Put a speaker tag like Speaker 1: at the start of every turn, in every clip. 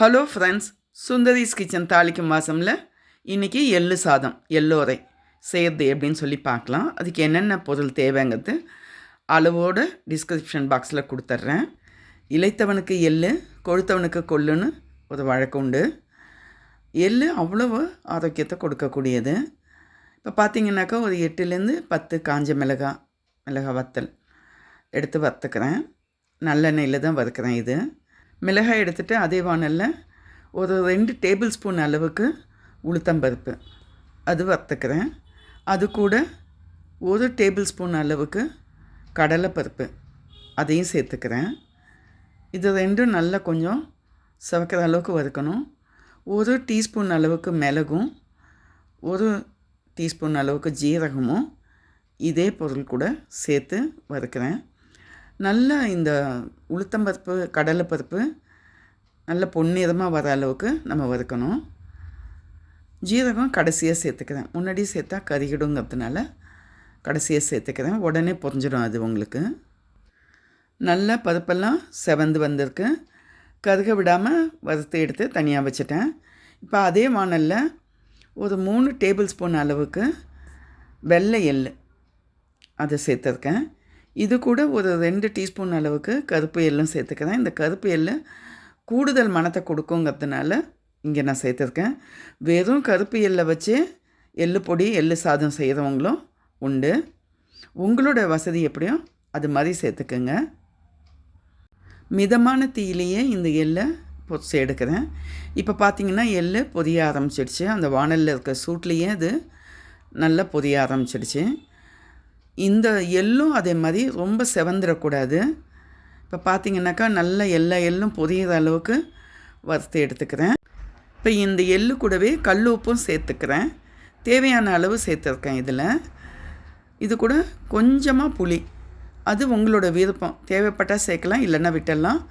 Speaker 1: Hello friends, Sundari's kitchen தாளிக்கும் வாசமில் இன்றைக்கி எள்ளு சாதம் எள்ளோரை செய்கிறது எப்படின்னு சொல்லி பார்க்கலாம். அதுக்கு என்னென்ன பொருள் தேவைங்கிறது அளவோடு டிஸ்கிரிப்ஷன் பாக்ஸில் கொடுத்துட்றேன். இளைத்தவனுக்கு எள்ளு, கொழுத்தவனுக்கு கொள்ளுன்னு ஒரு வழக்கம் உண்டு. எள்ளு அவ்வளவு ஆரோக்கியத்தை கொடுக்கக்கூடியது. இப்போ பார்த்திங்கனாக்கா ஒரு 8லேருந்து 10 காஞ்ச மிளகாய் வத்தல் எடுத்து வறுத்துக்கிறேன். நல்லெண்ணெயில் தான் வறுக்கிறேன். இது மிளகாய் எடுத்துகிட்டு அதே வானலில் ஒரு 2 டேபிள் ஸ்பூன் அளவுக்கு உளுத்தம்பருப்பு அது வறுத்துக்கிறேன். அது கூட 1 டேபிள் ஸ்பூன் அளவுக்கு கடலைப்பருப்பு அதையும் சேர்த்துக்கிறேன். இது ரெண்டும் நல்லா கொஞ்சம் சிவக்கிற அளவுக்கு வறுக்கணும். 1 டீஸ்பூன் அளவுக்கு மிளகும் 1 டீஸ்பூன் அளவுக்கு ஜீரகமும் இதே பொருள் கூட சேர்த்து வறுக்கிறேன். நல்லா இந்த உளுத்தம்பருப்பு கடலைப்பருப்பு நல்ல பொன்னிறமாக வர அளவுக்கு நம்ம வறுக்கணும். ஜீரகம் கடைசியாக சேர்த்துக்கிறேன். முன்னாடி சேர்த்தா கறிகிடுங்கிறதுனால கடைசியாக சேர்த்துக்கிறேன். உடனே பொரிஞ்சிடும் அது உங்களுக்கு. நல்லா பருப்பெல்லாம் செவந்து வந்திருக்கு. கருக விடாமல் வறுத்து எடுத்து தனியாக வச்சுட்டேன். இப்போ அதே வானலில் ஒரு 3 டேபிள் ஸ்பூன் அளவுக்கு வெள்ளை எள்ளு அதை சேர்த்துருக்கேன். இது கூட ஒரு 2 டீஸ்பூன் அளவுக்கு கருப்பு எள்ளும் சேர்த்துக்கிறேன். இந்த கருப்பு எள்ளு கூடுதல் மணத்தை கொடுக்குங்கிறதுனால இங்கே நான் சேர்த்துருக்கேன். வெறும் கருப்பு எள்ளை வச்சு எள்ளு பொடி எள்ளு சாதம் செய்கிறவங்களும் உண்டு. உங்களோட வசதி எப்படியோ அது மாதிரி சேர்த்துக்குங்க. மிதமான தீயிலேயே இந்த எள்ளை பொரிச்சு எடுக்கிறேன். இப்போ பார்த்திங்கன்னா எள்ளு பொரிய ஆரம்பிச்சிடுச்சு. அந்த வானலில் இருக்க சூட்லேயே அது நல்லா பொரிய ஆரம்பிச்சிடுச்சு. இந்த எள்ளும் அதே மாதிரி ரொம்ப செவந்துடக்கூடாது. இப்போ பார்த்திங்கனாக்கா நல்ல எல்லா எள்ளும் பொரியிற அளவுக்கு வறுத்து எடுத்துக்கிறேன். இப்போ இந்த எள்ளு கூடவே கல் உப்பும் சேர்த்துக்கிறேன். தேவையான அளவு சேர்த்துருக்கேன். இது கூட கொஞ்சமாக புளி, அது உங்களோட விருப்பம். தேவைப்பட்டால் சேர்க்கலாம், இல்லைன்னா விட்டுடலாம்.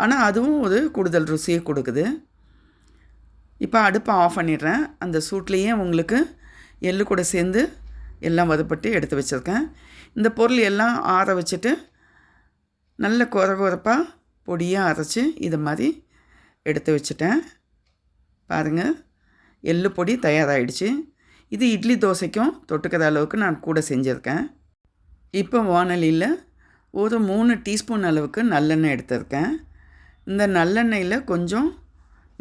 Speaker 1: ஆனால் அதுவும் ஒரு கூடுதல் ருசியை கொடுக்குது. இப்போ அடுப்பை ஆஃப் பண்ணிடுறேன். அந்த சூட்லேயே உங்களுக்கு எள்ளு கூட சேர்ந்து எல்லாம் வறுப்பட்டு எடுத்து வச்சுருக்கேன். இந்த பொருள் எல்லாம் ஆற வச்சுட்டு நல்ல கொரகொரப்பாக பொடியாக அரைச்சி இது மாதிரி எடுத்து வச்சுட்டேன். பாருங்கள், எள்ளு பொடி தயாராகிடுச்சு. இது இட்லி தோசைக்கும் தொட்டுக்கிற அளவுக்கு நான் கூட செஞ்சுருக்கேன். இப்போ வானலியில் ஒரு 3 டீஸ்பூன் அளவுக்கு நல்லெண்ணெய் எடுத்திருக்கேன். இந்த நல்லெண்ணெயில் கொஞ்சம்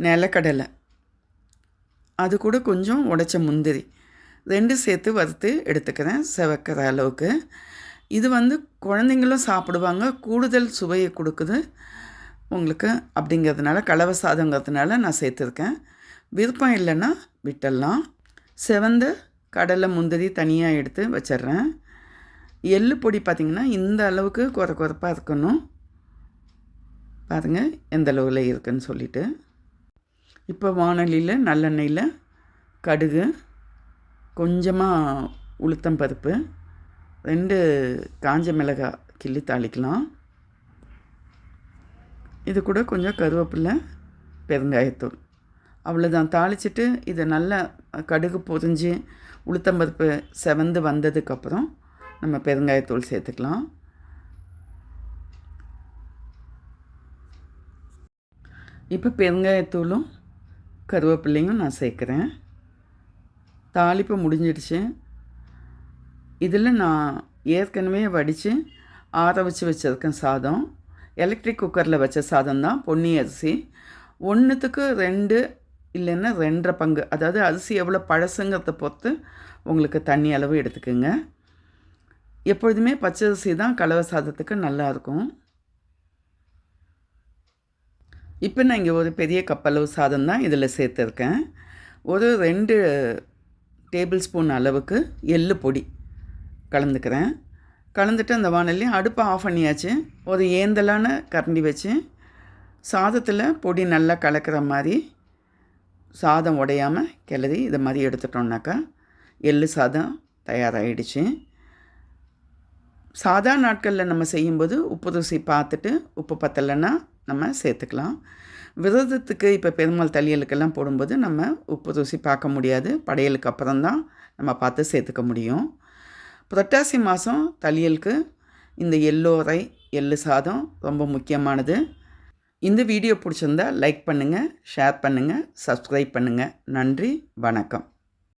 Speaker 1: நிலக்கடலை, அது கூட கொஞ்சம் உடைச்ச முந்திரி 2 சேர்த்து வறுத்து எடுத்துக்கிறேன் சிவக்கிற அளவுக்கு. இது குழந்தைங்களும் சாப்பிடுவாங்க, கூடுதல் சுவையை கொடுக்குது உங்களுக்கு. அப்படிங்கிறதுனால கலவை சாதங்கிறதுனால நான் சேர்த்துருக்கேன். விருப்பம் இல்லைன்னா விட்டுடலாம். செவந்த கடலை முந்திரி தனியாக எடுத்து வச்சிட்றேன். எள்ளு பொடி பார்த்திங்கன்னா இந்த அளவுக்கு கொரப்பாக இருக்கணும். பாருங்கள் எந்த அளவில் இருக்குதுன்னு சொல்லிவிட்டு. இப்போ வானலியில் நல்லெண்ணெயில் கடுகு, கொஞ்சமாக உளுத்தம் பருப்பு, 2 காஞ்ச மிளகாய் கிள்ளி தாளிக்கலாம். இது கூட கொஞ்சம் கருவேப்பிலை, பெருங்காயத்தூள், அவ்வளோதான். தாளிச்சிட்டு இதை நல்லா கடுகு பொரிஞ்சு உளுத்தம்பருப்பு செவந்து வந்ததுக்கப்புறம் நம்ம பெருங்காயத்தூள் சேர்த்துக்கலாம். இப்போ பெருங்காயத்தூளும் கருவேப்பிலையும் நான் சேர்க்குறேன். தாளிப்பு முடிஞ்சிடுச்சு. இதில் நான் ஏற்கனவே வடித்து ஆற வச்சு வச்சுருக்கேன் சாதம். எலக்ட்ரிக் குக்கரில் வச்ச சாதம் தான், பொன்னி அரிசி. 1க்கு 2 இல்லைன்னா 2.5 பங்கு, அதாவது அரிசி எவ்வளோ பழசுங்கிறத பொறுத்து உங்களுக்கு தண்ணி அளவு எடுத்துக்கோங்க. எப்பொழுதுமே பச்சரிசி தான் கலவை சாதத்துக்கு நல்லாயிருக்கும். இப்போ நான் இங்கே ஒரு பெரிய கப்பளவு சாதம் தான் இதில் சேர்த்துருக்கேன். ஒரு 2 டேபிள் ஸ்பூன் அளவுக்கு எள்ளு பொடி கலந்துக்கிறேன். கலந்துட்டு அந்த வானல்லையும் அடுப்பை ஆஃப் பண்ணியாச்சு. ஒரு ஏந்தலான கரண்டி வச்சு சாதத்தில் பொடி நல்லா கலக்கிற மாதிரி சாதம் உடையாமல் கிளறி இதை மாதிரி எடுத்துட்டோம்னாக்கா எள்ளு சாதம் தயாராகிடுச்சு. சாதாரண நாட்களில் நம்ம செய்யும்போது உப்பு ருசி பார்த்துட்டு உப்பு பத்தலைன்னா நம்ம சேர்த்துக்கலாம். விரதத்துக்கு இப்போ பெருமாள் தளியலுக்கெல்லாம் போடும்போது நம்ம உப்பு ருசி பார்க்க முடியாது. படையலுக்கு அப்புறம் தான் நம்ம பார்த்து சேர்த்துக்க முடியும். புரட்டாசி மாதம் தளியலுக்கு இந்த எள்ளோரை எள்ளு சாதம் ரொம்ப முக்கியமானது. இந்த வீடியோ பிடிச்சிருந்தா லைக் பண்ணுங்கள், ஷேர் பண்ணுங்கள், சப்ஸ்கிரைப் பண்ணுங்கள். நன்றி, வணக்கம்.